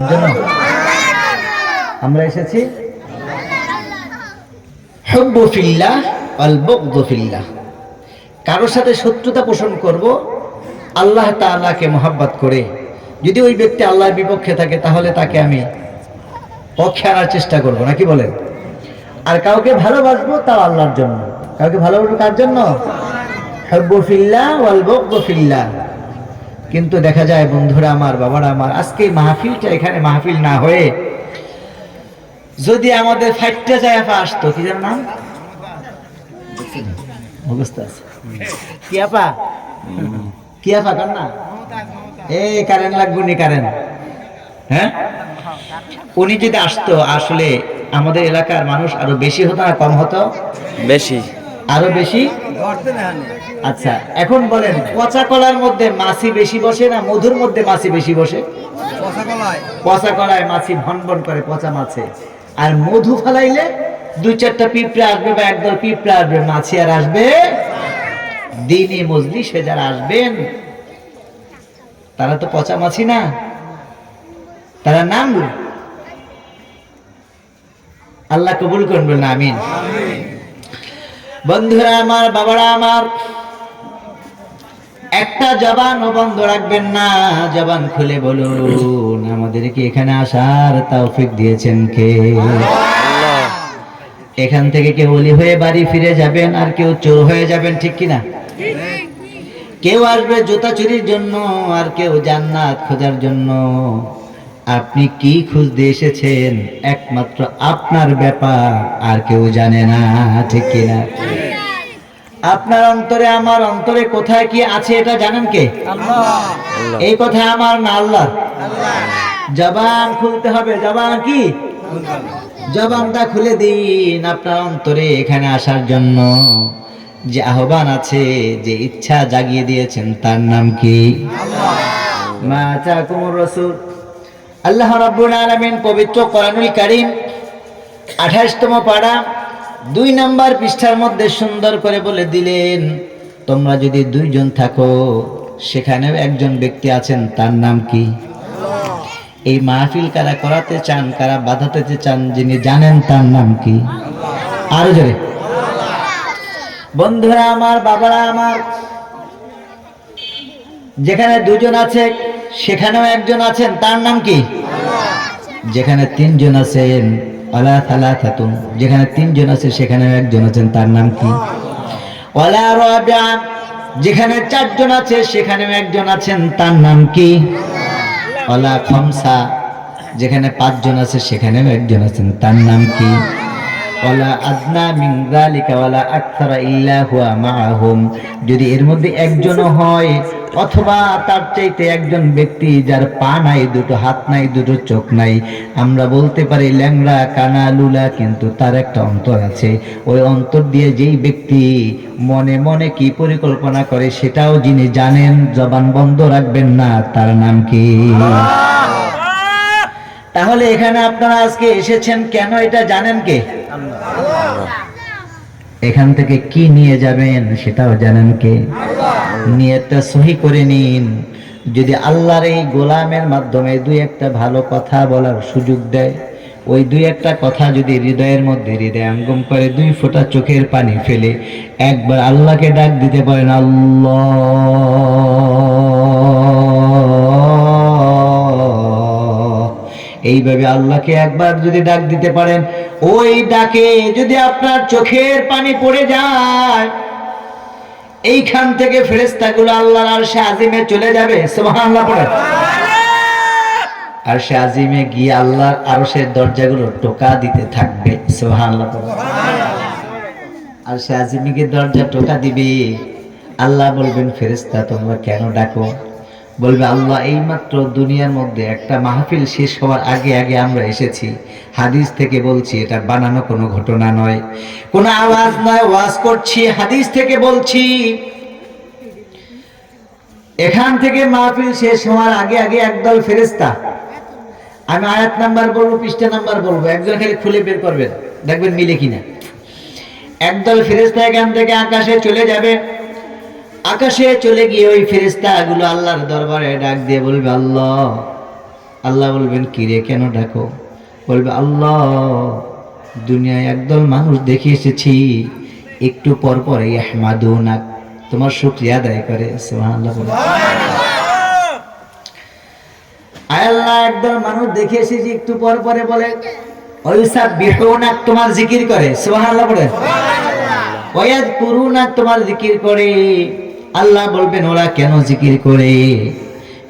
জন্য আমরা এসেছি হুব্বু ফিল্লাহ ওয়াল বুগদু ফিল্লাহ। কারোর সাথে শত্রুতা পোষণ করব আল্লাহ তাআলাকে মহব্বত করে। যদি ওই ব্যক্তি আল্লাহর বিপক্ষে থাকে তাহলে তাকে আমি পক্ষে আনার চেষ্টা করব, নাকি বলেন? আর কাউকে ভালোবাসবো তাও আল্লাহর জন্য। কাউকে ভালোবাসবো কার জন্য? হুব্বু ফিল্লাহ ওয়াল বুগদু ফিল্লাহ। কিন্তু দেখা যায় বন্ধুরা আমার, বাবারা আমার, আজকে মাহফিলটা এখানে মাহফিল না হয়ে যদি আমাদের ফাইটটা জায়গা আসতো, কি যেন নাম অবস্থা আছে, কি আপা, কি আপা কার না, এই কারেন্ট লাগবে নি কারেন্ট, হ্যাঁ, উনি যদি আসতো আসলে আমাদের এলাকার মানুষ আরো বেশি হতো না কম হতো? বেশি, আরো বেশি। আচ্ছা এখন বলেন, পচা কলার মধ্যে মাছি বেশি বসে না মধুর মধ্যে মাছি বেশি বসে? পচা কলায় মাছি ভন ভন করে, পচা মাছে। আর মধু ফেলাইলে দুই চারটা পিঁপড়া আসবে বা একদল পিঁপড়া আসবে, মাছি আর আসবে? দিনে মজলিসে যারা আসবেন তারা তো পচা মাছি না, তারা নাম। আল্লাহ কবুল করবেন না, আমিন। বন্ধুরা আমার, বাবারা আমার, একটা জবানও বন্ধ রাখবেন না, জবান খুলে বলুন আমাদেরকে এখানে আসার তৌফিক দিয়েছেন কে? এখান থেকে কেউ ওলি হয়ে বাড়ি ফিরে যাবেন আর কেউ চোর হয়ে যাবেন, ঠিক কিনা? কেউ আসবে জুতা চুরির জন্য আর কেউ জান্নাত খোঁজার জন্য। আপনি কি খুঁজতে এসেছেন একমাত্র আপনার ব্যাপার, আর কেউ জানে না, ঠিক কিনা? আপনার অন্তরে আমার অন্তরে কোথায় কি আছে এটা জানেন কে? আল্লাহ। এই কথা আমার না আল্লাহ? জবান খুলতে হবে। জবান কি? জবানটা খুলে দিন আপনার অন্তরে এখানে আসার জন্য যে আহ্বান আছে, যে ইচ্ছা জাগিয়ে দিয়েছেন তার নাম কি? আল্লাহ। মা আতাকুমুর রাসূল। আল্লাহ রাব্বুল আলামিন পবিত্র কোরআনুল কারীম 28তম পারা 2 নম্বর পৃষ্ঠার মধ্যে সুন্দর করে বলে দিলেন, তোমরা যদি দুইজন থাকো সেখানেও একজন ব্যক্তি আছেন, তার নাম কি? এই মাহফিল কারা করাতে চান, কারা বাধাতে চান, যিনি জানেন তার নাম কি? আরো জোরে। বন্ধুরা আমার, বাবারা আমার, যেখানে দুজন আছে সেখানেও একজন আছেন, তার নাম কি? যেখানে 3 জন আছেন, ওয়ালা সালাসাতুন, যেখানে 3 জন আছে সেখানেও একজন আছেন, তার নাম কি? ওয়ালা রাবিআ, যেখানে 4 জন আছে সেখানেও একজন আছেন, তার নাম কি? ওয়ালা খামসা, যেখানে 5 জন আছে সেখানেও একজন আছেন, তার নাম কি? ওয়ালা আদনা মিন যালিকা ওয়ালা আকসারা ইল্লা হুয়া মাআহুম, যদি এর মধ্যে একজনও হয় অথবা তার চাইতে একজন ব্যক্তি যার পা নাই, দুটো হাত নাই, দুটো চোখ নাই, আমরা বলতে পারি ল্যাংড়া কানা লুলা, কিন্তু তার একটা অন্তর আছে। ওই অন্তর দিয়ে যেই ব্যক্তি মনে মনে কি পরিকল্পনা করে সেটাও যিনি জানেন, জবান বন্ধ রাখবেন না, তার নাম কি? তাহলে এখানে আপনারা আজকে এসেছেন কেন এটা জানেন কে? এখান থেকে কি নিয়ে যাবেন সেটাও জানেন কে? নিয়তটা সহি করে নিন। যদি আল্লাহর এই গোলামের মাধ্যমে 2-1টা ভালো কথা বলার সুযোগ দেয়, ওই 2-1টা কথা যদি হৃদয়ের মধ্যে হৃদয়ঙ্গম করে 2 ফোঁটা চোখের পানি ফেলে একবার আল্লাহকে ডাক দিতে পারেন, আল্লাহ, এইভাবে আল্লাহকে একবার যদি ডাক দিতে পারেন, ওই ডাকে যদি আপনার চোখের পানি পড়ে যায়, এইখান থেকে ফেরেশতাগুলো আল্লাহর আরশে আজিমে চলে যাবে। সুবহানাল্লাহ পড়ে। আরশে আজিমে গিয়ে আল্লাহর আরশের দরজাগুলো টোকা দিতে থাকবে। সুবহানাল্লাহ পড়ে। আরশে আজিমে গিয়ে দরজা টোকা দিবে, আল্লাহ বলবেন, ফেরেশতা তোমরা কেন ডাকো? বলবে, আল্লাহ এইমাত্র দুনিয়ার মধ্যে একটা মাহফিল শেষ হওয়ার আগে আগে আমরা এসেছি, হাদিস থেকে বলছি, এটা বানানো কোনো ঘটনা নয়, কোনো আওয়াজ নয়, ওয়াজ করছি, হাদিস থেকে বলছি। এখান থেকে মাহফিল শেষ হওয়ার আগে আগে একদল ফেরেশতা, আমি আয়াত নাম্বার বলবো, পৃষ্ঠা নাম্বার বলবো, একজন খালি খুলে বের করবেন, দেখবেন মিলে কিনা। একদল ফেরেশতা এখান থেকে আকাশে চলে যাবে। আকাশে চলে গিয়ে ওই ফেরেশতাগুলো আল্লাহর দরবারে ডাক দিয়ে বলবে, আল্লাহ, আল্লাহ বলবেন কি রে, কেন ডাকো? বলবে আল্লাহ, দুনিয়ায় একদল মানুষ দেখে এসেছি, একটু পর পর ইয়াহমাদুনাক, তোমার শুকরিয়া আদায় করে। সুবহানাল্লাহ। আয় আল্লাহ, একদল মানুষ দেখে এসেছি একটু পর পরে বলে ওয়ায়ুসাব্বিহুনাক, তোমার জিকির করে। সুবহানাল্লাহ বলে। ওয়ায়াযকুরুনাক, তোমার জিকির করে। আল্লাহ বলবেন ওরা কেন জিকির করে?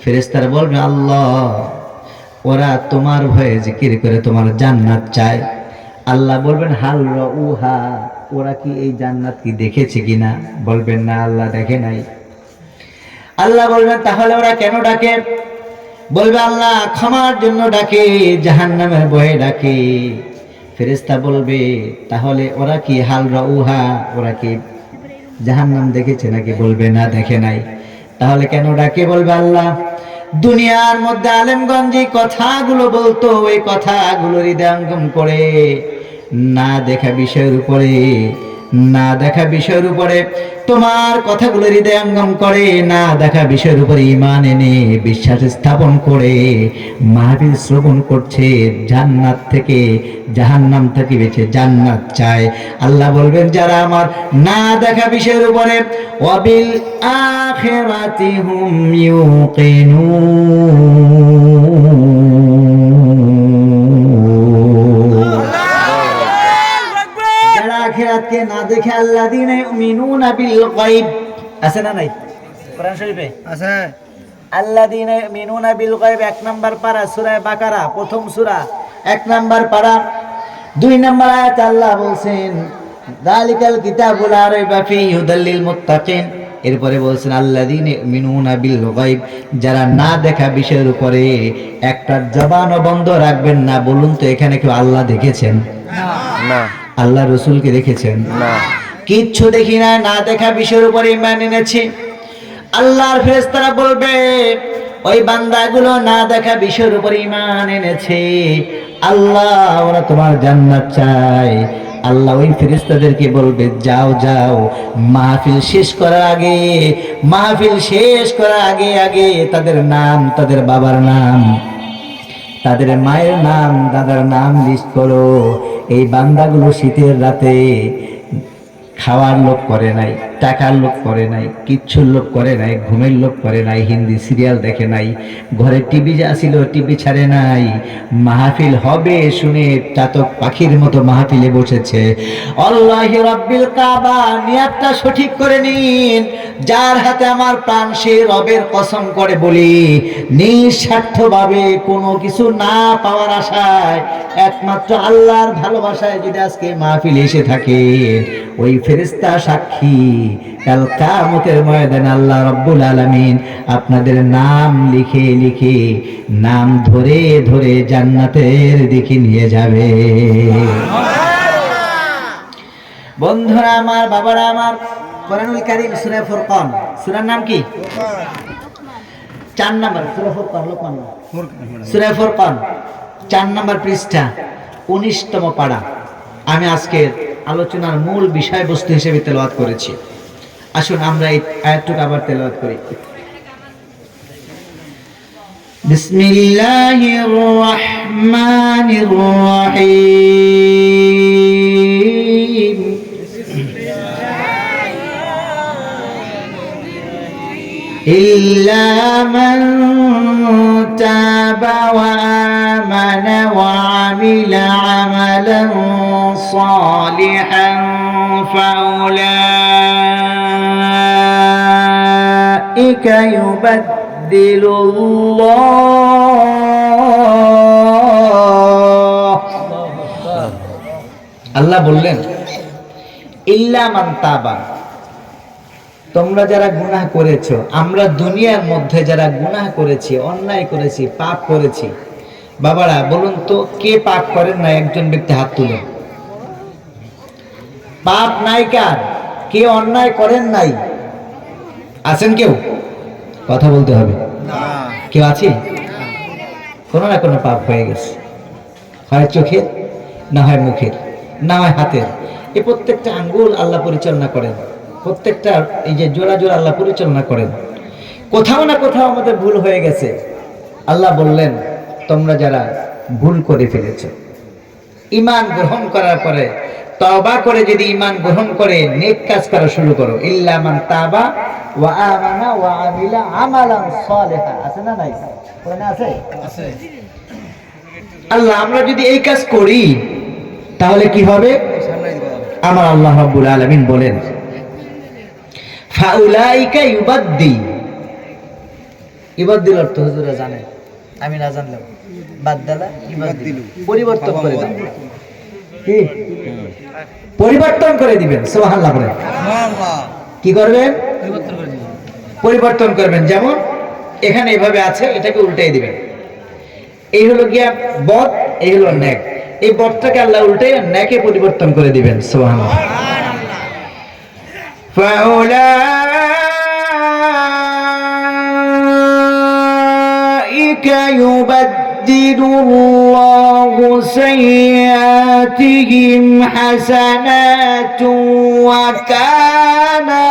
ফেরেশতারা বলবে আল্লাহ, ওরা তোমার ভয়ে জিকির করে, তোমার জান্নাত চায়। আল্লাহ বলবেন হাল রাউহা, ওরা কি এই জান্নাত কি দেখেছে কিনা? বলবেন না, আল্লাহ দেখে নাই। আল্লাহ বলবেন তাহলে ওরা কেন ডাকে? বলবে আল্লাহ ক্ষমার জন্য ডাকে, জাহান্নামের ভয়ে ডাকে। ফেরেশতা বলবে তাহলে ওরা কি হাল রাউহা, ওরা কি জাহান্নাম দেখেছে নাকি? বলবে না, দেখে নাই। তাহলে কেন ডাকে? বলবে আল্লাহ, দুনিয়ার মধ্যে আলেমগঞ্জ যে কথাগুলো বলতো, ওই কথাগুলো হৃদয়ঙ্গম করে না দেখা বিষয়ের উপরে, না দেখা বিষয়ের উপরে তোমার কথাগুলো হৃদয়ঙ্গম করে, না দেখা বিষয়ের উপরে ঈমান এনে বিশ্বাস স্থাপন করে মাহফিল শ্রবণ করছে, জান্নাত থেকে জাহান্নাম থেকে বেঁচে জান্নাত চায়। আল্লাহ বলবেন যারা আমার না দেখা বিষয়ের উপরে ওয়াবিল আখিরাতি হুম ইউকিনুন, যারা আখিরাতকে না দেখে আল্লাযীনা ইউমিনুনা বিল গায়ব, আছে না নাই কোরআন শরীফে? আছে। আল্লাযীনা ইউমিনুনা বিল গায়ব 1 নাম্বার পারা সূরা বাকারা, প্রথম সূরা 1 নাম্বার পারা 2 নাম্বার আয়াত আল্লাহ বলছেন যালিকাল কিতাবু লা রাইবা ফীহি হুদাল লিল মুত্তাকিন। এরপরে বলছেন আল্লাযীনা ইউমিনুনা বিল গায়ব, যারা না দেখা বিষয়ের উপরে একটা জবানও বন্ধ রাখবেন না। বলুন তো এখানে কেউ আল্লাহ দেখেছেন? না। আল্লাহ রসুলকে দেখেছেন? না। কিচ্ছু দেখি না, না দেখা বিষয়ের উপরে ঈমান এনেছি। আল্লাহর ফেরেশতারা বলবে ওই বান্দাগুলো না দেখা বিষয়ের উপরে ঈমান এনেছে, আল্লাহ ওরা তোমার জান্নাত চায়। আল্লাহ ওই ফেরেশতাদেরকে বলবে যাও যাও, মাহফিল শেষ করার আগে, মাহফিল শেষ করার আগে আগে তাদের নাম, তাদের বাবার নাম, তাদের মায়ের নাম, দাদার নাম লিস্ট করো। এই বান্দাগুলো শীতের রাতে খাওয়ার লোভ করে নাই, টাকার লোভ করে নাই, কিচ্ছুর লোভ করে নাই, ঘুমের লোভ করে নাই, হিন্দি সিরিয়াল দেখে নাই, ঘরে টিভি যা ছিল টিভি ছাড়ে নাই, মাহফিল হবে শুনে চাতক পাখির মতো মাহফিলে বসেছে। আল্লাহি রাব্বিল কাবা, নিয়াতটা সঠিক করে নিন। যার হাতে আমার প্রাণ, সে রবের কসম করে বলি নিঃস্বার্থভাবে কোনো কিছু না পাওয়ার আশায়, একমাত্র আল্লাহর ভালোবাসায় যদি আজকে মাহফিলে এসে থাকে, ওই ফেরেশতা সাক্ষী কাল কিয়ামতের ময়দানে আল্লাহ রাব্বুল আলামিন আপনাদের নাম লিখে লিখে, নাম ধরে ধরে জান্নাতের দিকে নিয়ে যাবে। বন্ধুরা আমার, বাবারা আমার, কোরআনুল কারীম সূরা ফুরকান, সূরার নাম কি? 4 নাম্বার সূরা ফুরকান, লোকমান সূরা ফুরকান 4 নাম্বার পৃষ্ঠা 19তম পারা। আমি আজকের আলোচনার মূল বিষয়বস্তু হিসেবে তেলাওয়াত করেছি। আসুন আমরা এই আয়াতটুকু আবার তেলাওয়াত করি। বিসমিল্লাহির রহমানির রহিম। ইল্লা মান তাবা ওয়া আমানা ওয়া আমিলা আমালান সালিহান ফাউলাইকা ইউবাদদিলুল্লাহ। আল্লাহ বললেন ইল্লা মান তাবা, তোমরা যারা গুনাহ করেছো, আমরা দুনিয়ার মধ্যে যারা গুনাহ করেছি, অন্যায় করেছি, পাপ করেছি, বাবারা বলুন তো কে পাপ করেন না? একজন ব্যক্তি হাত তুলেন। পাপ নাই কার? কে অন্যায় করেন নাই? আছেন কেউ? কথা বলতে হবে। কেউ আছে? কোনো না কোনো পাপ হয়ে গেছে, হয় চোখের, না হয় মুখের, না হয় হাতের। এই প্রত্যেকটা আঙ্গুল আল্লাহ পরিচালনা করেন, প্রত্যেকটা এই যে জোড়া জোড়া আল্লাহ পরিচালনা করেন। কোথাও না কোথাও আমাদের ভুল হয়ে গেছে। আল্লাহ বললেন তোমরা যারা ভুল করে ফেলেছ, ঈমান গ্রহণ করার পরে তওবা করে যদি ঈমান গ্রহণ করে নেক কাজ করা শুরু করো, ইল্লা মান তাবা ওয়া আমানা ওয়া আমিলা আমালান সালিহা, আছে না নাই? কোরআনে আছে? আছে। আল্লাহ, আমরা যদি এই কাজ করি তাহলে কি হবে? আমার আল্লাহ রাব্বুল আলামিন বলেন, ফাউলাইকা ইউবাদদিল অর্থ হুজুরা জানে, আমি না জানলাম। বাদদালা ইউবাদদিল, পরিবর্তন করে দেন। কি পরিবর্তন করে দিবেন? সুবহানাল্লাহ বলেন। সুবহানাল্লাহ। কি করবেন? পরিবর্তন করে দিবেন। পরিবর্তন করবেন। যেমন এখানে এভাবে আছে, এটাকে উল্টাই দিবেন। এই হলো গিয়া বদ, এই হলো নেক। এই বদটাকে আল্লাহ উল্টাই নেকে পরিবর্তন করে দিবেন। সুবহানাল্লাহ। ফাউলাইকা ইউবাদদিলুল্লাহু সাইয়্যাতিহিম হাসানাতুন ওয়া কানা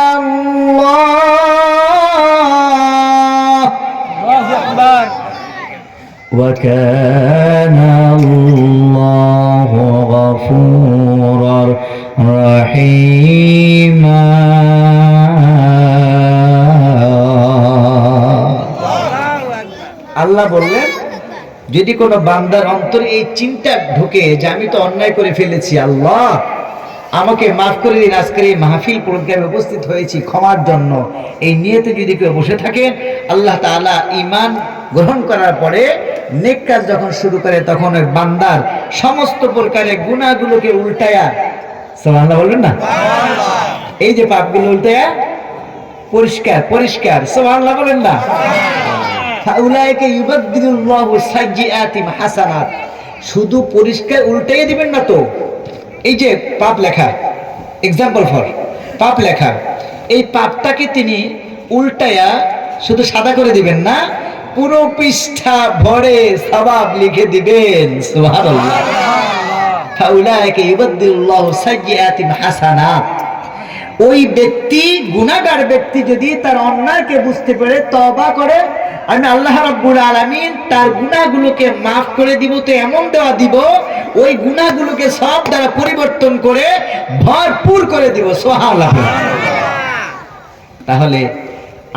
আল্লাহু আকবার وَكَانَ اللَّهُ غَفُورًا رَحِيمًا। আল্লাহ বললেন, যদি কোনো বান্দার অন্তরে এই চিন্তা ঢুকে যে আমি তো অন্যায় করে ফেলেছি, আল্লাহ আমাকে মাফ করে দিন, আজকের এই মাহফিল প্রোগ্রামে উপস্থিত হয়েছি ক্ষমার জন্য, এই নিয়তে যদি কেউ বসে থাকে, আল্লাহ তাআলা ঈমান গ্রহণ করার পরে নেক কাজ যখন শুরু করে, তখন ওই বান্দার সমস্ত প্রকারের গুনাহগুলোকে উল্টায়া, সুবহানাল্লাহ বলবেন না? এই যে পাপগুলো উল্টায়া পরিষ্কার পরিষ্কার, সুবহানাল্লাহ বলেন না? ফাউলাইকা ইউবাদদিলুল্লাহু সাইয়্যাতিহিম হাসানাত, শুধু পরিষ্কার উল্টাইয়ে দিবেন না তো, এই যে পাপ লেখা, এক্সাম্পল ফর পাপ লেখা, এই পাপটাকে তিনি উল্টায়া শুধু সাদা করে দিবেন না, পুরো পৃষ্ঠা ভরে সওয়াব লিখে দিবেন। সুবহানাল্লাহ। ফাউলাইকা ইউবাদদিলুল্লাহু সাইয়্যাতিহিম হাসানাত। ওই ব্যক্তি, গুনাহগার ব্যক্তি যদি তার অন্যায়কে বুঝতে পারে, তওবা করে, আমি আল্লাহ রাব্বুল আলামিন তার গুনাহগুলোকে মাফ করে দিব, তো এমন দেওয়া দিব, ওই গুনাহগুলোকে সব দ্বারা পরিবর্তন করে ভরপুর করে দিব। সুবহানাল্লাহ। তাহলে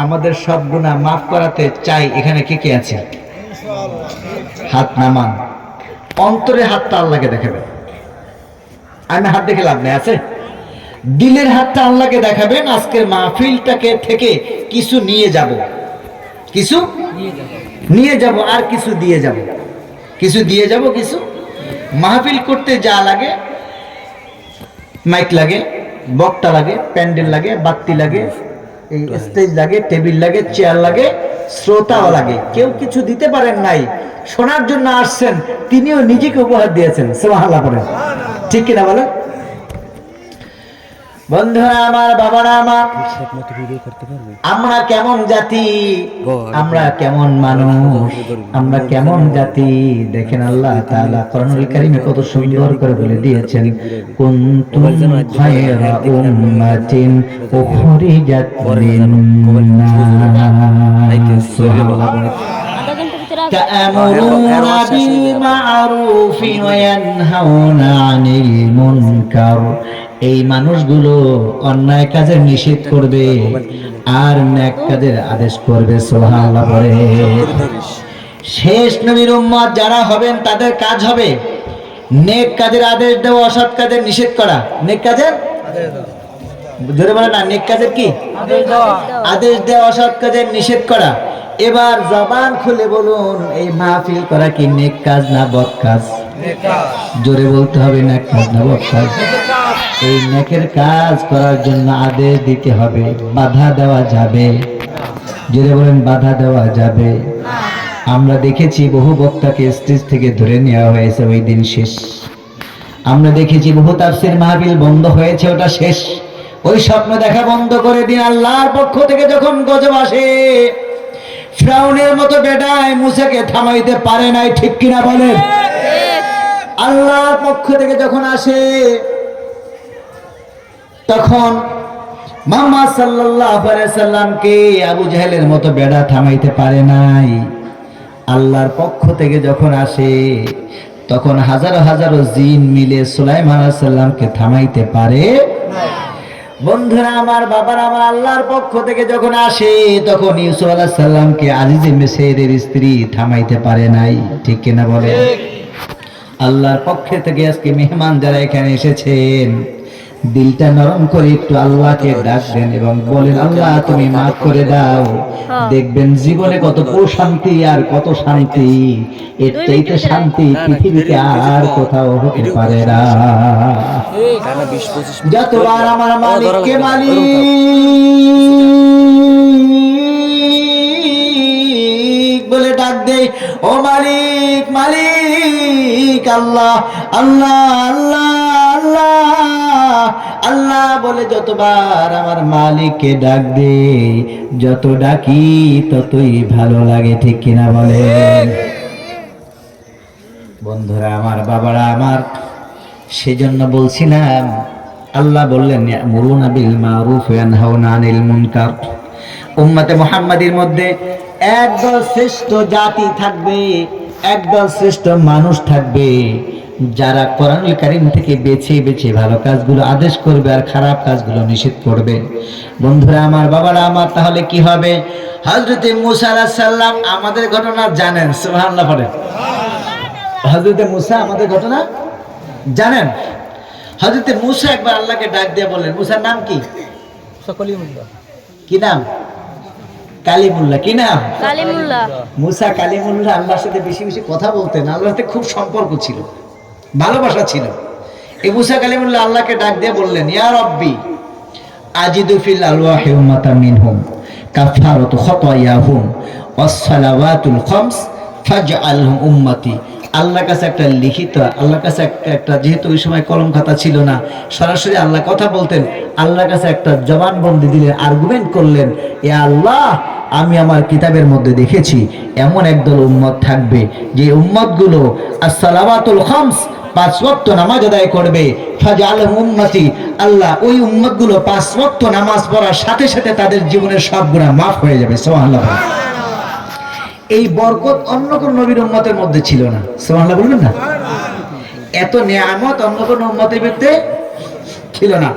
আমাদের সব গুনাহ মাফ করাতে চাই, এখানে কে কে আছে? হাত নামান, অন্তরে হাতটা আল্লাহকে দেখাবেন। আমি হাত দেখে লাভ নেই, আছে? দিলের হাতটা আল্লাহকে দেখাবেন। আজকের মাহফিলটাকে থেকে কিছু নিয়ে যাব, কিছু নিয়ে যাব, আর কিছু দিয়ে যাব, কিছু দিয়ে যাব। কিছু মাহফিল করতে যা লাগে, মাইক লাগে, বক্তা লাগে, প্যান্ডেল লাগে, বাতি লাগে, এই স্টেজ লাগে, টেবিল লাগে, চেয়ার লাগে, শ্রোতাও লাগে। কেউ কিছু দিতে পারেন নাই, শোনার জন্য আসছেন, তিনিও নিজেকে উপহার দিয়েছেন। সুবহানাল্লাহ বলেন, ঠিক কিনা বলেন? বন্ধুরা আমার, বাবারা আমার, আমরা কেমন জাতি, আমরা কেমন মানুষ, আমরা কেমন জাতি, দেখেন আল্লাহ তাআলা কোরআনুল কারীমে কত সুন্দর করে বলে দিয়েছেন, কুনতুম খায়রা উম্মাতিন উখরিজাত লিন-নাস, তা'মুরুনা বিল মা'রুফি ওয়া ইয়ানহাউনা আনিল মুনকার। এই মানুষগুলো অন্যায় কাজের নিষেধ করবে আর নেক কাজের আদেশ করবে। সুবহানাল্লাহ বলে। শেষ নবীর উম্মত যারা হবেন তাদের কাজ হবে নেক কাজের আদেশ দেওয়া, অসৎ কাজের নিষেধ করা। নেক কাজের জোরে বলে না, নেক কাজের কি আদেশ দেওয়া, অসৎ কাজের নিষেধ করা। এবার জবান খুলে বলুন, এই মাহফিল করা কি নেক কাজ না বদ কাজ? জোরে বলতে হবে, নেক কাজ না বদ কাজ? এই নেকের কাজ করার জন্য আদেশ দিতে হবে, বাধা দেওয়া যাবে? জোরে বলেন, বাধা দেওয়া যাবে? আমরা দেখেছি বহু বক্তাকে স্টেজ থেকে ধরে নেওয়া হয়েছে, ওই দিন শেষ। আমরা দেখেছি বহু তাফসীর মাহফিল বন্ধ হয়েছে, ওটা শেষ। ওই স্বপ্ন দেখা বন্ধ করে দিন। আল্লাহর পক্ষ থেকে যখন গজব আসে, ফিরাউনের মতো বেটায় মুসাকে থামাইতে পারে নাই, ঠিক কিনা বলেন? আল্লাহর পক্ষ থেকে যখন আসে, তখন মুহাম্মদ সাল্লাল্লাহু আলাইহি সাল্লামকে আবু জাহেলের মতো বেড়া থামাইতে পারে নাই। আল্লাহর পক্ষ থেকে যখন আসে তখন হাজারো হাজারো জিন মিলে সুলাইমান আলাইহিস সালামকে থামাইতে পারে না। বন্ধুরা আমার, বাবার আমার, আল্লাহর পক্ষ থেকে যখন আসে তখন ইউসুফ আলাইহিস সালামকে আজিজে মিসরের স্ত্রী থামাইতে পারে নাই, ঠিক কিনা বলে? আল্লাহর পক্ষ থেকে আজকে মেহমান যারা এখানে এসেছেন, দিলটা নরম করে একটু আল্লাহকে ডাক দেন এবং বলেন, আল্লাহ তুমি মাফ করে দাও। দেখবেন জীবনে কত প্রশান্তি আর কত শান্তি, এর চাইতে শান্তি পৃথিবীতে আর কোথাও হতে পারে না। যতবার আমার মালিককে মালিক বলে ডাক দেয়, ও মালিক মালিক, আল্লাহ আল্লাহ আল্লাহ আল্লাহ আল্লাহ বলে যতবার আমার মালিককে ডাক দে, যত ডাকি ততই ভালো লাগে, ঠিক কিনা বলেন? বন্ধুরা আমার, বাবারা আমার, সেজন্য বলছিলাম আল্লাহ বললেন ইয়ামুরুনা বিল মারুফ ওয়া ইয়ানহাউনা আনিল মুনকার। উম্মতে মুহাম্মাদের মধ্যে একদল শ্রেষ্ঠ জাতি থাকবে, একদল শ্রেষ্ঠ মানুষ থাকবে, যারা কোরআনুল কারীম থেকে বেছে বেছে ভালো কাজগুলো আদেশ করবে আর খারাপ কাজগুলো নিষেধ করবে। বন্ধুরা আমার, বাবারা আমার, তাহলে কি হবে? হযরতে মূসা আলাইহিস সালাম আমাদের ঘটনা জানেন, সুবহানাল্লাহ পড়েন। হযরতে মূসা আমাদের ঘটনা জানেন। হযরতে মূসা একবার আল্লাহকে ডাক দিয়ে বললেন, মূসার নাম কি? কি নাম? কালিমুল্লাহ। কি নাম? কালিমুল্লাহ। মূসা কালিমুল্লাহ আল্লাহর সাথে বেশি বেশি কথা বলতেন, আল্লাহর সাথে খুব সম্পর্ক ছিল, ভালোবাসা ছিল। এই মূসা কালিমুল্লাহ আল্লাহকে ডাক দিয়ে বললেন, ইয়া রাব্বি আজিদু ফিল আলওয়াহি উম্মাতাম মিনহুম কাফারাতু খাতায়াহুম ওয়াস সালাওয়াতুল খামস ফাজআলহুম উম্মতি। আল্লাহর কাছে একটা লিখিত, আল্লাহর কাছে একটা যেহেতু ওই সময় কলম খাতা ছিল না, সরাসরি আল্লাহ কথা বলতেন, আল্লাহর কাছে একটা জবানবন্দি দিলেন, আর্গুমেন্ট করলেন, ইয়া আল্লাহ আমি আমার কিতাবের মধ্যে দেখেছি এমন একদল উম্মত থাকবে যে উম্মতগুলো as-সালাওয়াতুল খামস, 5 ওয়াক্ত নামাজ আদায় করবে, ফাজআলহুম উম্মতি। আল্লাহ ওই উম্মতগুলো 5 ওয়াক্ত নামাজ পড়ার সাথে সাথে তাদের জীবনের সব গুনাহ maaf হয়ে যাবে, সুবহানাল্লাহ। এই বরকত অন্য কোন নবীর উম্মতের মধ্যে ছিল না, সুবহানাল্লাহ বলবেন না? এত নিয়ামত অন্য কোন উম্মতের মধ্যে ছিল না।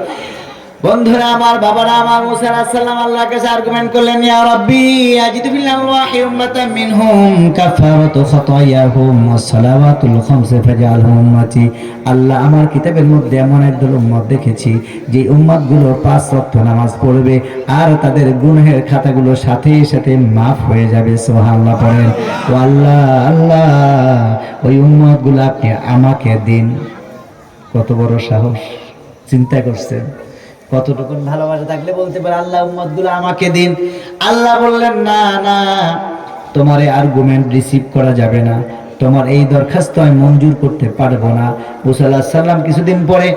বন্ধুরা আমার, বাবারা আমার, মূসা আলাইহিস সালাম আল্লাহর কাছে আর্গুমেন্ট করলেন, ইয়া রাব্বি আজিদু ফিল আলওয়াহি উম্মাতাম মিনহুম কাফারাতু খাতায়াহুম ওয়াস সালাওয়াতুল খামস ফাজআলহুম উম্মতি। আল্লাহ আমার কিতাবের মধ্যে এমন একদল উম্মত দেখেছি যে উম্মতগুলো 5 ওয়াক্ত নামাজ পড়বে আর তাদের গুনাহের খাতাগুলো সাথে সাথে maaf হয়ে যাবে, সুবহানাল্লাহ পড়েন। ও আল্লাহ আল্লাহ ওই উম্মতগুলো আপনি আমাকে দিন। কত বড় সাহস, চিন্তা করছেন? কতটুকু ভালোবাসা থাকলে বলতে পারে আল্লাহ উম্মতগুলো আমাকে দিন। আল্লাহ বললেন, না না, তোমার এই আর্গুমেন্ট রিসিভ করা যাবে না, তোমার এই দরখাস্ত আমি মঞ্জুর করতে পারবো না। মূসা আলাইহিস সালাম কিছুদিন পরে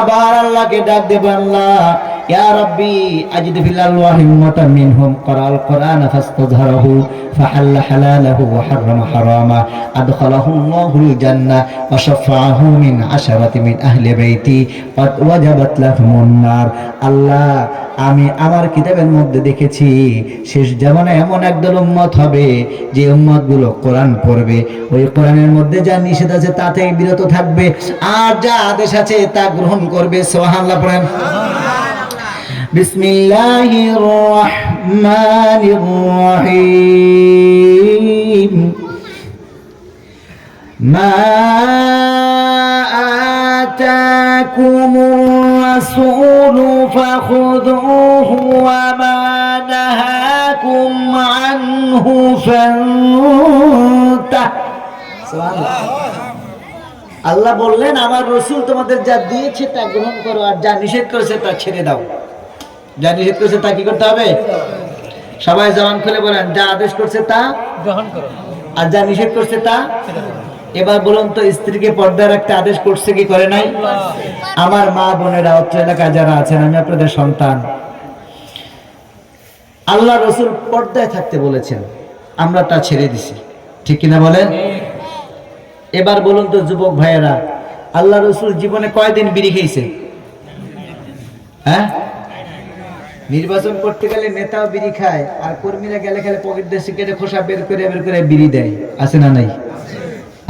আবার আল্লাহকে ডাক দেবেন, আল্লাহ ইয়া রাব্বি আজিদু ফিল আলওয়াহি উম্মাতাম মিনহুম ক্বারাল কুরআন ফাস্তাযহারাহু ফাহাল্লা হালালাহু ওয়া হাররামা হারামা আদখালাহু আল্লাহুল জান্নাহ ওয়া শাফাআহু মিন আশারাতি মিন আহলি বাইতি ক্বাদ ওয়াজাবাত লাহুমুন নার। আল্লাহ আমি আমার কিতাবের মধ্যে দেখেছি শেষ জামানায় এমন একদল উম্মত হবে যে উম্মতগুলো কোরআন পড়বে, ওই কোরআনের মধ্যে যা নিষেধ আছে তা থেকে বিরত থাকবে আর যা আদেশ আছে তা গ্রহণ করবে, সুবহানাল্লাহ পড়েন। বিসমিল্লাহির রহমানির রহিম। মা আতাকুমুর রাসূলু ফাখুযুহু ওয়া মা নাহাকুম আনহু ফান্তাহ। সুবহানাল্লাহ। আল্লাহ বললেন আমার রাসূল তোমাদের যা দিয়েছে তা গ্রহণ করো আর যা নিষেধ করেছে তা ছেড়ে দাও। যা নিষেধ করেছে তা কি করতে হবে? সবাই জবান খুলে বলেন, যা আদেশ করছে তা গ্রহণ করো আর যা নিষেধ করছে তা ছেড়ে দাও। এবার বলুন তো, স্ত্রীকে পর্দা রাখতে আদেশ করছে কি করে নাই? আমার মা বোনেরা অত্র এলাকায় যারা আছেন, আমি আপনাদের সন্তান, আল্লাহ রাসূল পর্দায় থাকতে বলেছেন, আমরা তা ছেড়ে দিছি, ঠিক কিনা বলেন? এবার বলুন তো যুবক ভাইয়েরা, আল্লাহ রাসূল জীবনে কয়দিন বিড়ি খেয়েছে? হ্যাঁ, নির্বাচন করতে গেলে নেতাও বিড়ি খায়, আর কর্মীরা গেলে খেলে পকেট দিয়ে সিগারেটের খোসা বের করে বিড়ি দেয়। আছে না নাই?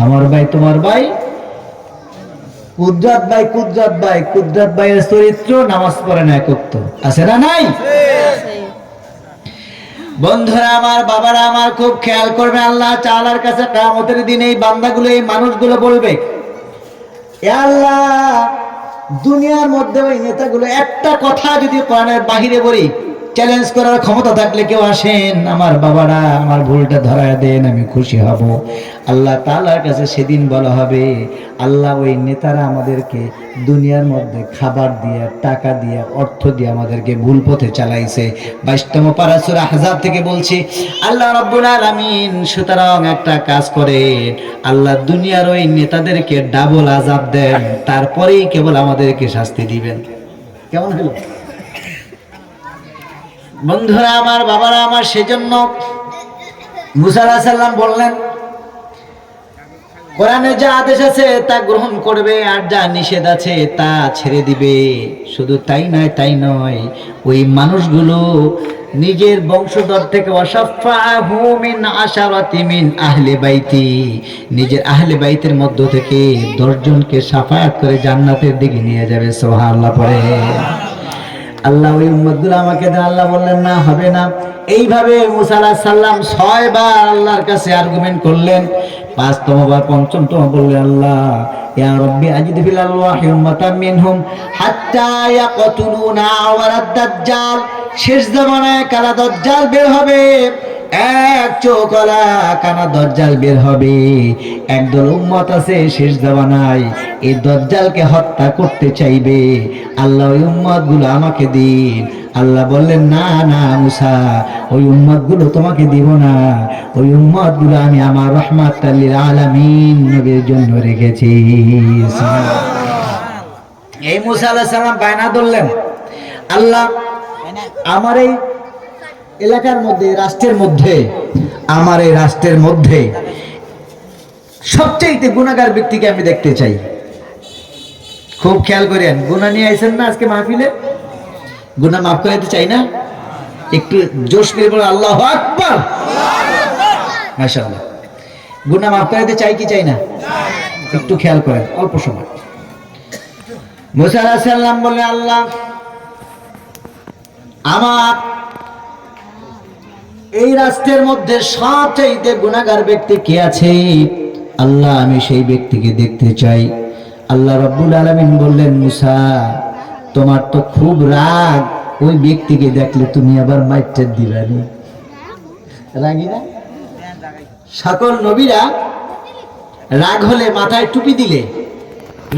আমার ভাই তোমার ভাই কুদরত ভাইয়ের চরিত্র নামাজ পড়ে না একত্র। আছে না নাই? বন্ধুরা আমার, বাবারা আমার, খুব খেয়াল করবে। আল্লাহ তাআলার কাছে কিয়ামতের দিনে এই বান্দাগুলো, এই মানুষগুলো বলবে, এ আল্লাহ, দুনিয়ার মধ্যে ওই নেতাগুলো একটা কথা যদি কোরআনের বাহিরে বলি, চ্যালেঞ্জ করার ক্ষমতা থাকলে কেউ আসেন, আমার বাবারা আমার ভুলটা ধরায় দেন, আমি খুশি হব। আল্লাহ তাআলার কাছে সেদিন বলা হবে, আল্লাহ ওই নেতারা আমাদেরকে দুনিয়ার মধ্যে খাবার দিয়ে, টাকা দিয়ে, অর্থ দিয়ে আমাদেরকে ভুল পথে চালাইছে। 22তম পারা সূরা আহজাব থেকে বলছি, আল্লাহ রাব্বুল আলামিন সুতরাং একটা কাজ করেন, আল্লাহ দুনিয়ার ওই নেতাদেরকে ডাবল আযাব দেন, তারপরেই কেবল আমাদেরকে শাস্তি দিবেন। কেমন হলো বন্ধুরা আমার, বাবারা আমার? সেজন্য মুসা আলাইহিস সালাম বললেন, কোরআনে যা আদেশ আছে তা গ্রহণ করবে, আর যা নিষেধ আছে তা ছেড়ে দিবে। শুধু তাই নয়, ওই মানুষগুলো নিজের বংশধর থেকে ওয়াসাফাহু মিন আশারাতি মিন আহলে বাইতি, নিজের আহলে বাইতের মধ্য থেকে 10 জনকে শাফায়াত করে জান্নাতের দিকে নিয়ে যাবে। সুবহানাল্লাহ পড়ে। আল্লাহ ওই উম্মতগুলো আমাকে দেন। আল্লাহ বললেন না, হবে না। এইভাবে মুসা আলাইহিস সালাম 6 বার আল্লাহর কাছে আর্গুমেন্ট করলেন। 5তম বার 5ম বললেন, আল্লাহ ইয়া রাব্বি আজিদ ফিল আরওয়াহি উম্মাতাম মিনহুম হাত্তা ইয়াকতুলুনা ওয়ালাদ দাজ্জাল। শেষ জামানায় কালা দাজ্জাল বের হবে, এক চোখওয়ালা কানা দাজ্জাল বের হবে। একদল উম্মত আছে শেষ জামানায় এই দাজ্জালকে হত্যা করতে চাইবে। আল্লাহ ওই উম্মতগুলো আমাকে দিন। আল্লাহ বললেন, না না মুসা, ওই উম্মতগুলো তোমাকে দিব না, ওই উম্মতগুলো আমি আমার রাহমাতাল লিল আলামিন নবীর জন্য রেখেছি। এই মুসা আলাইহিস সালাম বায়না ধরলেন, আল্লাহ আমার এই এলাকার মধ্যে, রাষ্ট্রের মধ্যে, আমার এই রাষ্ট্রের মধ্যে সবচেয়ে গুনাহগার ব্যক্তিকে আমি দেখতে চাই। খুব খেয়াল করেন, গুনাহ নিয়ে আইছেন না আজকে মাহফিলে? গুনাহ মাফ করে দিতে চাই না? একটু জোশ করে বলেন আল্লাহু আকবার। মাশাআল্লাহ। গুনাহ মাফ করে দিতে চাই কি চাই না? একটু খেয়াল করেন, অল্প সময়। মুসা আলাইহিস সালাম বললেন, আল্লাহ আমার এই রাষ্ট্রের মধ্যে সবচেয়ে গুনাহগার ব্যক্তি কে আছে? আল্লাহ আমি সেই ব্যক্তিকে দেখতে চাই। আল্লাহ রাব্বুল আলামিন বললেন, মুসা তোমার তো খুব রাগ, ওই ব্যক্তিকে দেখলে তুমি আবার মাইরটা দিবানি। রাগী না? সকল নবীরা রাগ হলে মাথায় টুপি দিলে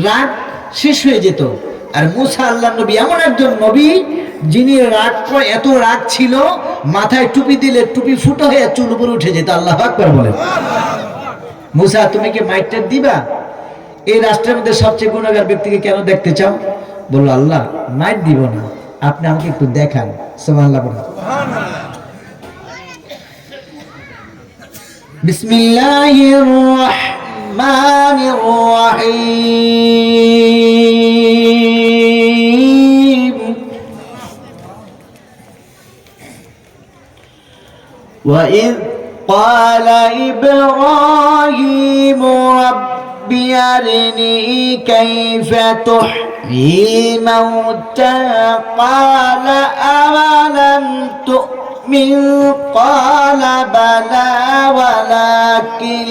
রাগ শেষ হয়ে যেত। আর মুসা আল্লাহর নবী এমন একজন নবী, যিনি রাগ করে, এত রাগ ছিল, মাথায় টুপি দিলে টুপি ফুটো হয়ে চুল উপরে উঠে যেত। আল্লাহু আকবার বলেন। মুসা তুমি কি মাইরটা দিবা? এই রাষ্ট্রের মধ্যে সবচেয়ে গুনাহগার ব্যক্তিকে কেন দেখতে চাও? বলল, আল্লাহ মাইর দিব না, আপনি আমাকে একটু দেখান। সুবহানাল্লাহ বলেন। বিসমিল্লাহির রাহমানির রাহিম। وَإِذْ قَالَ إِبْرَاهِيمُ رَبِّ أَرِنِي كَيْفَ تُحْيِي الْمَوْتَى قَالَ أَوَلَمْ تُؤْمِنْ قَالَ بَلَى وَلَكِنْ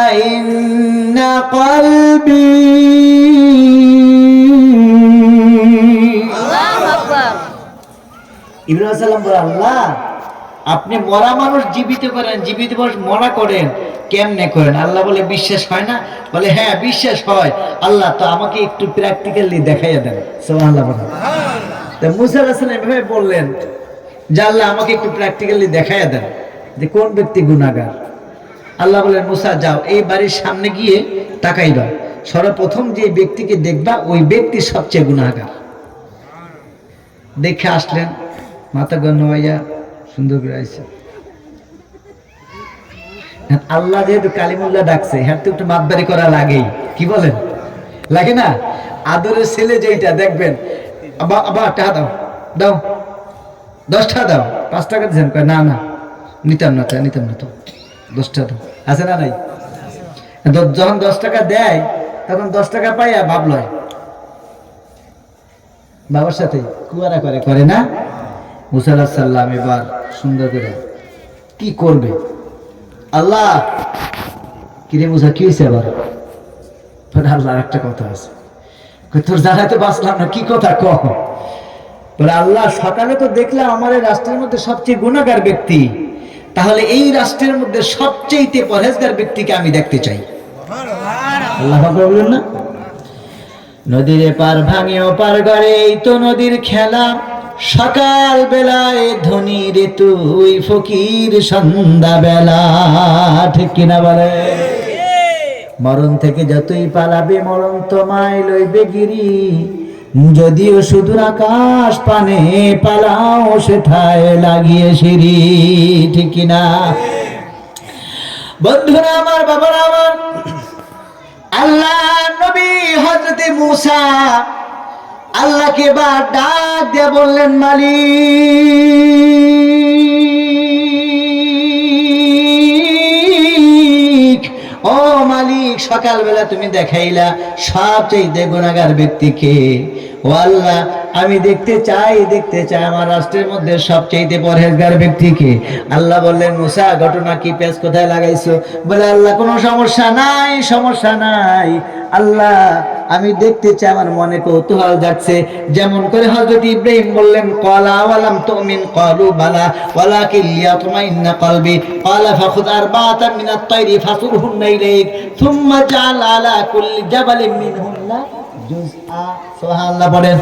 لِيَطْمَئِنَّ قَلْبِي। ইব্রাহিম আলাইহিস সালাম বলেন, আল্লাহ আপনি মরা মানুষ জীবিত করেন, জীবিত মানুষ মরা করেন, কেমনে করেন? আল্লাহ বলে, বিশ্বাস হয় না? বলে, হ্যাঁ বিশ্বাস হয়। আল্লাহ তো আমাকে একটু প্র্যাকটিক্যালি দেখাইয়া দেন। সুবহানাল্লাহ বলেন। তো মুসা আলাইহিস সালাম এভাবে বললেন যে আল্লাহ আমাকে একটু প্র্যাকটিক্যালি দেখাইয়া দেন যে কোন ব্যক্তি গুনাহগার। আল্লাহ বলেন, মুসা যাও, এই বাড়ির সামনে গিয়ে তাকাইবা, সর্বপ্রথম যে ব্যক্তিকে দেখবা ওই ব্যক্তি সবচেয়ে গুনাহগার। দেখে আসলেন, মাথা গন্নমাইয়া সুন্দর করে আইছে। আল্লাহ যেহেতু কালিমুল্লাহ ডাকছে, হ্যাঁ তো একটু মাতবারি করা লাগেই। কি বলেন? লাগে না? আদরের ছেলে যেটা দেখবেন, আবার টাকা দাও, দাও 10 টাকা দাও, 5 টাকা দিয়েছেন, কয় না না নিতাম না তো 10 টাকা দাও, আছে না নাই? যখন 10 টাকা দেয় তখন 10 টাকা পাইয়া ভাব লয়, বাবার সাথে কুয়ারা করে না। মুসা আলাইহিস সালাম এবার সুন্দর করে কি করবে, আল্লাহ কিরে মুসা কি হয়েছে আবার? আল্লাহ একটা কথা আছে, তোর জানাতে বাঁচলাম না, কি কথা কহ? বলে আল্লাহ সকালে তো দেখলাম আমার এই রাষ্ট্রের মধ্যে সবচেয়ে গুনাহগার ব্যক্তি, তাহলে এই রাষ্ট্রের মধ্যে সবচেয়ে পরহেজগার ব্যক্তিকে আমি দেখতে চাই। আল্লাহ বললেন না, নদীর পার ভাঙে ওপার গড়ে, এই তো নদীর খেলা, সকাল বেলায় ধনী রে তুই ফকির সন্ধ্যা বেলা, ঠিক কিনা বলে? মরণ থেকে যতই পালাবে মরণ তোমায় লইবে গিরি, যদিও সুদূর আকাশ পানে পালাও সেথায় লাগিয়ে সিঁড়ি, ঠিক কিনা? বন্ধুরা আমার, বাবারা আমার, আল্লাহ নবী হযরত মূসা আল্লাহকে বার ডাক দিয়ে বললেন, মালিক, ও মালিক, সকালবেলা তুমি দেখাইলা সবচেয়ে গুনাহগার ব্যক্তিকে, ও আল্লাহ আমি দেখতে চাই আমার রাষ্ট্রের মধ্যে সবচেয়ে পরহেজগার ব্যক্তিকে। আল্লাহ বললেন, মূসা ঘটনা কি, পেঁচ কোথায় লাগাইছো? বলে আল্লাহ কোনো সমস্যা নাই আল্লাহ, আমি দেখতে চাই, আমার মনে কৌতূহল জাগছে। যেমন করে হযরত ইব্রাহিম বললেন, ক্বালা ওয়ালাম তুমিন, ক্বালু বালা ওয়ালাকিন লিয়াতমাইন্না কলবি, ক্বালা ফাখুয আরবাআতাম মিনাত তায়রি ফাসুরহুন্না ইলাইক সুম্মা জাআল আলা কুল্লি জাবালিন মিনহুন্না জুজআ। সুবহানাল্লাহ পড়েন।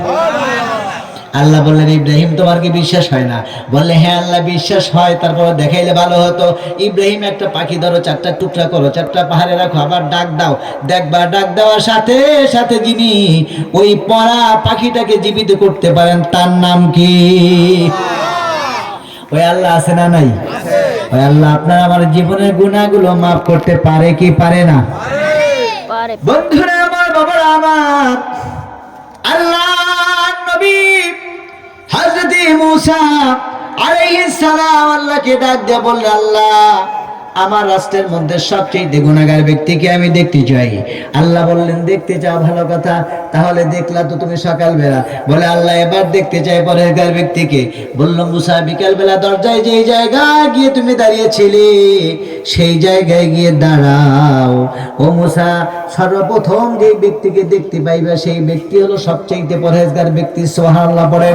আল্লাহ বললেন, ইব্রাহিম তোমার কি বিশ্বাস হয় না? বললে, হ্যাঁ আল্লাহ বিশ্বাস হয়, তারপর দেখাইলে ভালো হতো। ইব্রাহিম একটা পাখি ধরো, 4টা টুকরা করো, 4টা পাহাড়ে রাখো, আবার ডাক দাও, দেখবা ডাক দেওয়ার সাথে সাথে যিনি ওই পরা পাখিটাকে জীবিত করতে পারেন তার নাম কি? ওই আল্লাহ আছে না নাই? ওই আল্লাহ আপনার আমার জীবনের গুনাহগুলো মাফ করতে পারে কি পারে না? বন্ধুরা আমার, বাবারা আমার, আল্লাহ নবী হযরত মূসা আলাইহিস সালাম আল্লাহকে ডাক দিয়ে বললেন, আল্লাহ আমার রাষ্ট্রের মধ্যে সবচেয়ে গুনাহগার ব্যক্তিকে আমি দেখতে চাই। আল্লাহ বললেন, দেখতে চাও, ভালো কথা, তাহলে দেখলা তো তুমি সকালবেলা। বলে আল্লাহ এবার দেখতে চাই পরহেজগার ব্যক্তিকে। বলল মূসা, বিকালবেলা দরজায় যেই জায়গায় গিয়ে তুমি দাঁড়িয়েছিলে সেই জায়গায় গিয়ে দাঁড়াও। ও মূসা, সর্বপ্রথম যে ব্যক্তিকে দেখতে পাইবা সেই ব্যক্তি হলো সবচেয়ে পরহেজগার ব্যক্তি। সুবহানাল্লাহ পড়ে।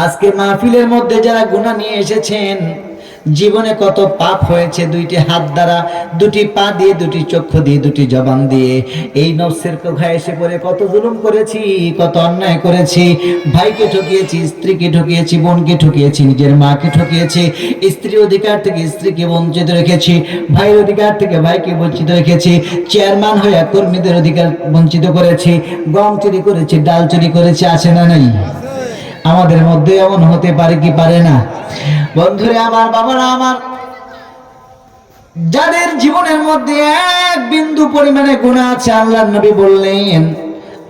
আজকে মাহফিলের মধ্যে যারা গুনাহ নিয়ে এসেছেন, জীবনে কত পাপ হয়েছে, 2টি হাত দ্বারা, 2টি পা দিয়ে, 2টি চক্ষু দিয়ে, 2টি জবান দিয়ে, এই নফসের কোঠায় এসে পড়ে কত জুলুম করেছি, কত অন্যায় করেছি। ভাইকে ঠকিয়েছি, স্ত্রীকে ঠকিয়েছি, বোনকে ঠকিয়েছি, নিজের মাকে ঠকিয়েছি, স্ত্রীর অধিকার থেকে স্ত্রীকে বঞ্চিত রেখেছি, ভাইয়ের অধিকার থেকে ভাইকে বঞ্চিত রেখেছি, চেয়ারম্যান হয়ে কর্মীদের অধিকার বঞ্চিত করেছি, গম চুরি করেছি, ডাল চুরি করেছি, আছে না নাই? আমাদের মধ্যে এমন হতে পারে কি পারে না? বন্ধুরে আমার, বাবারা আমার, যাদের জীবনের মধ্যে এক বিন্দু পরিমাণে গুনাহ আছে, আল্লাহর নবী বললেন,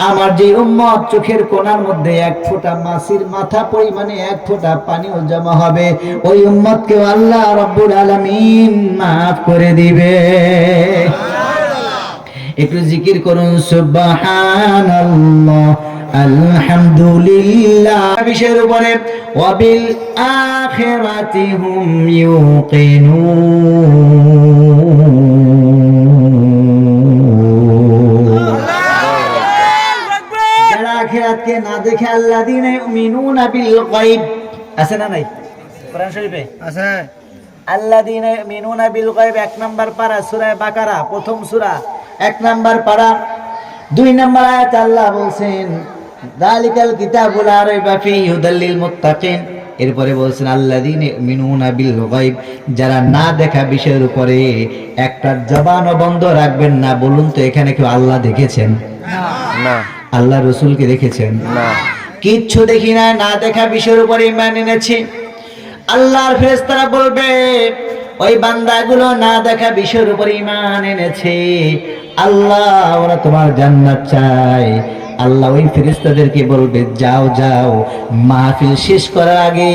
আমার যে উম্মত চোখের কোণার মধ্যে 1 ফোঁটা মাছির মাথা পরিমাণে 1 ফোঁটা পানিও জমা হবে, ওই উম্মতকে আল্লাহ রাব্বুল আলামিন মাফ করে দিবে। একটু জিকির করুন, সুবহানাল্লাহ, আলহামদুলিল্লাহ। বিষয়ের উপরে ওয়াবিল আখিরাতি হুম ইউকিনুন। যারা আখিরাতকে না দেখে, আল্লাযীনা ইউমিনুনা বিল গায়ব, আছে না নাই কোরআন শরীফে? আছে। আল্লাযীনা ইউমিনুনা বিল গায়ব 1 নাম্বার পারা, সূরা বাকারা, প্রথম সূরা, 1 নাম্বার পারা, 2 নাম্বার আয়াত আল্লাহ বলছেন, যালিকাল কিতাবু লা রাইবা ফীহি হুদাল লিল মুত্তাকিন। এরপরে বলছেন, আল্লাযীনা ইউমিনুনা বিল গায়ব, যারা না দেখা বিষয়ের উপরে একটা জবানও বন্ধ রাখবেন না। বলুন তো, এখানে কেউ আল্লাহ দেখেছেন? না। আল্লাহ রাসূলকে দেখেছেন? না। কিচ্ছু দেখি না, না দেখা বিষয়ের উপরে ঈমান এনেছি। আল্লাহর ফেরেশতারা বলবে, ওই বান্দাগুলো না দেখা বিষয়ের উপরে ঈমান এনেছে, আল্লাহ ওরা তোমার জান্নাত চায়। আল্লাহ ওই ফেরেশতাদেরকে বলবে, যাও যাও, মাহফিল শেষ করার আগে,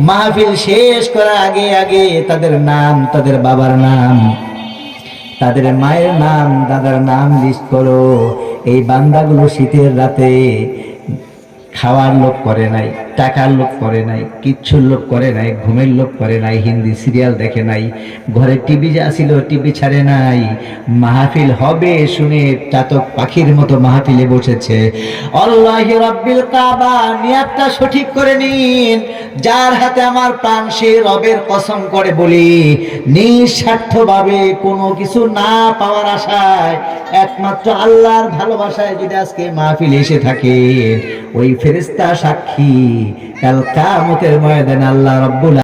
মাহফিল শেষ করার আগে আগে তাদের নাম, তাদের বাবার নাম, তাদের মায়ের নাম, দাদার নাম লিস্ট করো। এই বান্দাগুলো শীতের রাতে খাওয়ার লোক করে নাই, টাকার লোক করে নাই, কিচ্ছুর লোক করে নাই, ঘুমের লোক করে নাই, হিন্দি সিরিয়াল দেখে নাই, ঘরে টিভি যা ছিল টিভি ছাড়ে নাই, মাহফিল হবে শুনে চাতক পাখির মতো মাহফিলে বসেছে। আল্লাহি রাব্বিল কাবা, নিয়াতটা সঠিক করে নিন। যার হাতে আমার প্রাণ, সে রবের কসম করে বলি, নিঃস্বার্থভাবে কোনো কিছু না পাওয়ার আশায়, একমাত্র আল্লাহর ভালোবাসায় যদি আজকে মাহফিলে এসে থাকে, ওই ফেরেশতা সাক্ষী, কাল কিয়ামতের ময়দানে আল্লাহ রাব্বুল